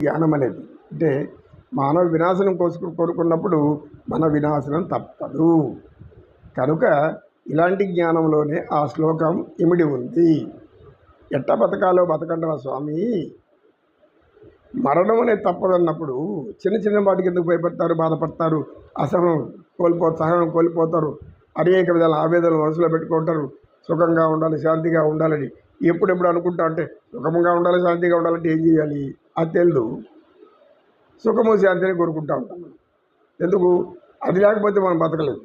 జ్ఞానం అనేది అంటే మానవ వినాశనం కోరుకున్నప్పుడు మన వినాశనం తప్పదు. కనుక ఇలాంటి జ్ఞానంలోనే ఆ శ్లోకం ఇమిడి ఉంది. ఎట్ట బతకాలో బతకండి స్వామి, మరణం అనేది తప్పదన్నప్పుడు చిన్న చిన్న వాటికి ఎందుకు భయపడతారు, బాధపడతారు, సహనం కోల్పోతారు, అనేక విధాల ఆవేదనలు మనసులో పెట్టుకుంటారు. సుఖంగా ఉండాలి, శాంతిగా ఉండాలని ఎప్పుడెప్పుడు అనుకుంటా అంటే సుఖంగా ఉండాలి, శాంతిగా ఉండాలంటే ఏం చేయాలి అది తెలియదు. సుఖము శాంతిని కోరుకుంటూ ఉంటాం మనం. ఎందుకు? అది లేకపోతే మనం బతకలేదు.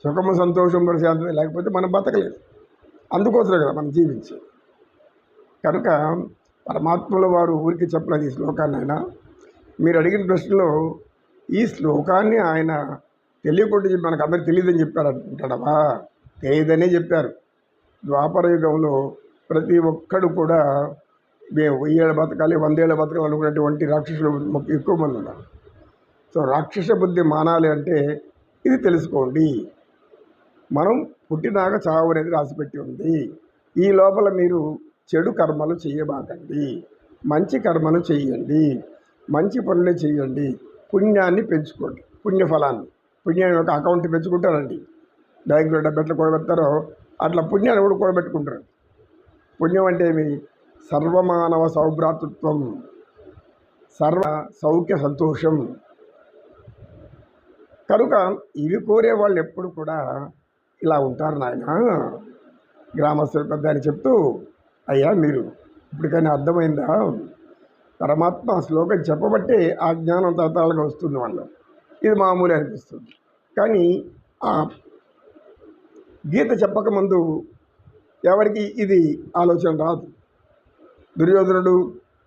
సుఖము సంతోషం శాంతి లేకపోతే మనం బతకలేదు. అందుకోసమే కదా మనం జీవించేది. కనుక పరమాత్మల వారు ఊరికి చెప్పలేదు ఈ శ్లోకాన్ని. ఆయన మీరు అడిగిన ప్రశ్నలో ఈ శ్లోకాన్ని ఆయన తెలియకుండా మనకు అందరికి తెలియదని చెప్పారు అనుకుంటాడవా? తెలియదనే చెప్పారు. ద్వాపర యుగంలో ప్రతి ఒక్కడు కూడా మేము 1000 ఏళ్ళ బతకాలి, 100 ఏళ్ళ బతకాలి అనుకున్నటువంటి రాక్షసులు ఎక్కువ మంది ఉన్నారు. సో రాక్షస బుద్ధి మానాలి అంటే ఇది తెలుసుకోండి. మనం పుట్టినాక చావు అనేది రాసిపెట్టి ఉంది. ఈ లోపల మీరు చెడు కర్మలు చేయబాకండి, మంచి కర్మలు చేయండి, మంచి పనులు చేయండి, పుణ్యాన్ని పెంచుకోండి. పుణ్యాన్ని ఒక అకౌంట్ పెంచుకుంటారండి. బ్యాంకులో డబ్బెట్లు కూడబెడతారో అట్లా పుణ్యాన్ని కూడా కూడబెట్టుకుంటారు. పుణ్యం అంటే ఏమి? సర్వమానవ సౌభ్రాతృత్వం, సర్వ సౌఖ్య సంతోషం. కనుక ఇవి కోరే వాళ్ళు ఎప్పుడు కూడా ఇలా ఉంటారు నాయన. గ్రామస్తుల పెద్ద అని చెప్తూ, అయ్యా మీరు ఇప్పటికైనా అర్థమైందా? పరమాత్మ శ్లోకం చెప్పబట్టే ఆ జ్ఞానం తరతరాలుగా వస్తుంది వాళ్ళు. ఇది మామూలు అనిపిస్తుంది. కానీ ఆ గీత చెప్పకముందు ఎవరికి ఇది ఆలోచన రాదు. దుర్యోధనుడు,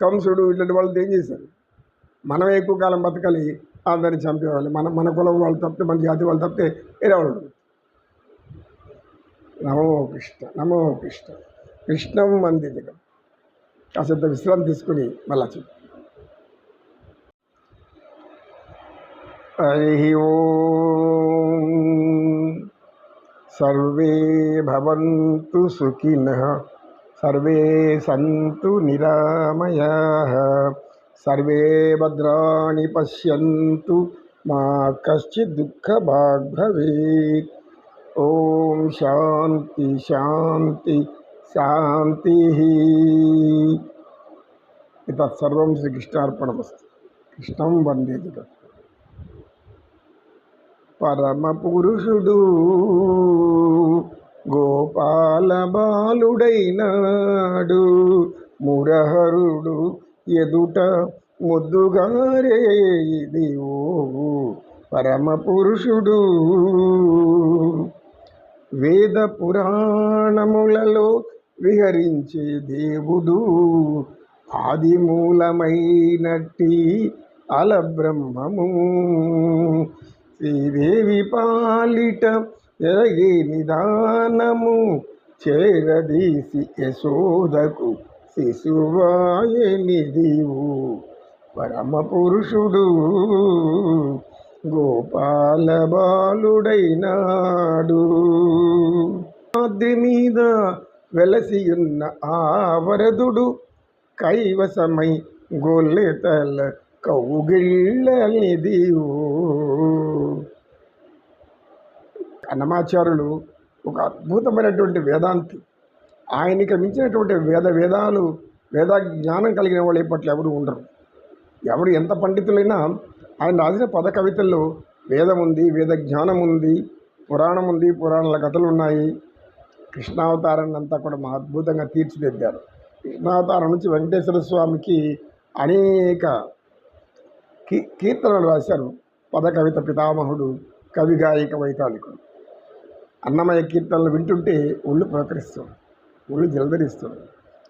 కంసుడు ఇట్లాంటి వాళ్ళు ఏం చేశారు? మనం ఎక్కువ కాలం బతకాలి, అందరిని చంపేవాళ్ళు. మన కులం వాళ్ళు తప్పితే, మన జాతి వాళ్ళు తప్పితే వేరే వాళ్ళు. నమో కృష్ణ, నమో కృష్ణ, కృష్ణం వందే జగం. కాసేంత విశ్రాంతి తీసుకుని మళ్ళా చెప్పు. హరి ఓం. సర్వే భవంతు సుఖినః, సర్వే సంతు నిరామయాః, సర్వే భద్రాణి పశ్యంతు, మా కశ్చిత్ దుఃఖభాగ్ భవేత్. ఓం శాంతి శాంతి శాంతి. తత్సర్వం శ్రీకృష్ణార్పణమస్తు. కృష్ణం వందే జగత్. పరమ పురుషుడు గోపాల బాలుడైనాడు, మురహరుడు ఎదుట ముద్దుగారే ఇది ఓ పరమ పురుషుడు. వేద పురాణములలో విహరించే దేవుడు, ఆది మూలమైనట్టి అలబ్రహ్మము. శ్రీదేవి పాలిట ఎరగే నిదానము, చేరదీసి యశోదకు శిశువాయనిదివు పరమ పురుషుడు. గోపాల బాలుడైనాడు, ఆద్రి మీద వెలసియున్న ఆ వరదుడు, కైవసమై గొల్లెతల కౌగిళ్ళనిదివు. అన్నమాచార్యులు ఒక అద్భుతమైనటువంటి వేదాంతి. ఆయనకి మించినటువంటి వేద జ్ఞానం కలిగిన వాళ్ళు ఇప్పట్లో ఎవరు ఉండరు. ఎవరు ఎంత పండితులైనా ఆయన రాసిన పద కవితల్లో వేదం ఉంది, వేద జ్ఞానం ఉంది, పురాణం ఉంది, పురాణాల కథలు ఉన్నాయి. కృష్ణావతారాన్ని అంతా కూడా మా అద్భుతంగా తీర్చిదిద్దారు. కృష్ణావతారం నుంచి వెంకటేశ్వర స్వామికి అనేక కీర్తనలు రాశారు. పద కవిత పితామహుడు, కవి గాయక వైతాళికుడు. అన్నమయ్య కీర్తనలు వింటుంటే ఒళ్ళు ప్రకరిస్తుంది, ఒళ్ళు జలధరిస్తుంది.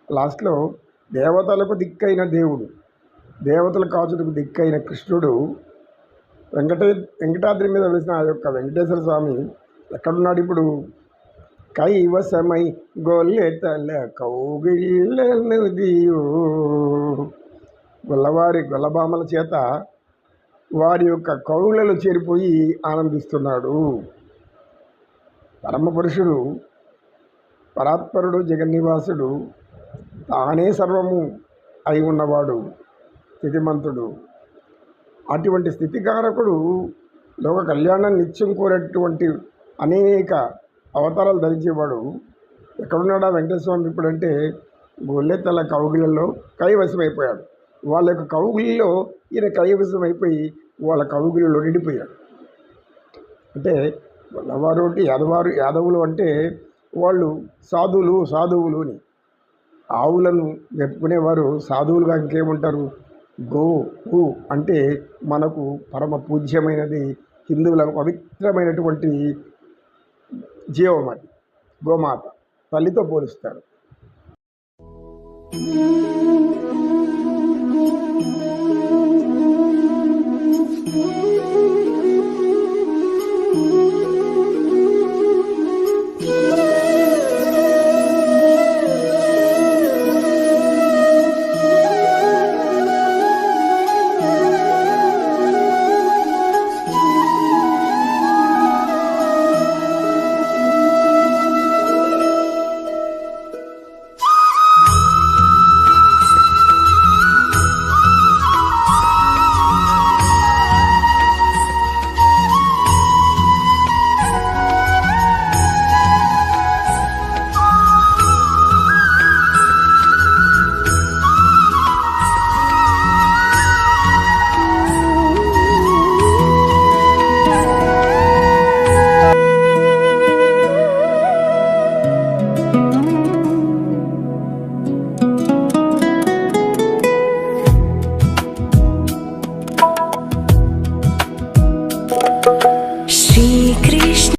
లాస్ట్లో దేవతలకు దిక్కైన దేవుడు, దేవతల కాచులకు దిక్కైన కృష్ణుడు వెంకటాద్రి మీద వెలిసిన ఆ యొక్క వెంకటేశ్వర స్వామి ఎక్కడున్నాడు ఇప్పుడు? కైవసమై గొల్లెతల కౌగిళ్ళనిదివు. గొల్లబామల చేత వారి యొక్క కౌగులలో చేరిపోయి ఆనందిస్తున్నాడు. పరమపురుషుడు, పరాత్పరుడు, జగన్నివాసుడు, తానే సర్వము అయి ఉన్నవాడు. స్థితిమంతుడు. అటువంటి స్థితికారకుడు లోక కళ్యాణం నిత్యం కోరేటువంటి అనేక అవతారాలు ధరించేవాడు ఎక్కడున్నాడా వెంకటేశ్వర స్వామి ఇప్పుడంటే గొల్లెత్తల కౌగిళ్ళలో కైవశమైపోయాడు. వాళ్ళ యొక్క కౌగిలిలో ఈయన కైవశమైపోయి వాళ్ళ కౌగిలిలో నిండిపోయాడు. అంటే గొల్లవారు అంటే యాదవులు అంటే వాళ్ళు సాధువులు అని. ఆవులను మెప్పుకునేవారు సాధువులుగా ఇంకేముంటారు? గో అంటే మనకు పరమ పూజ్యమైనది, హిందువులకు పవిత్రమైనటువంటి జీవం అది. గోమాత తల్లితో పోలుస్తారు.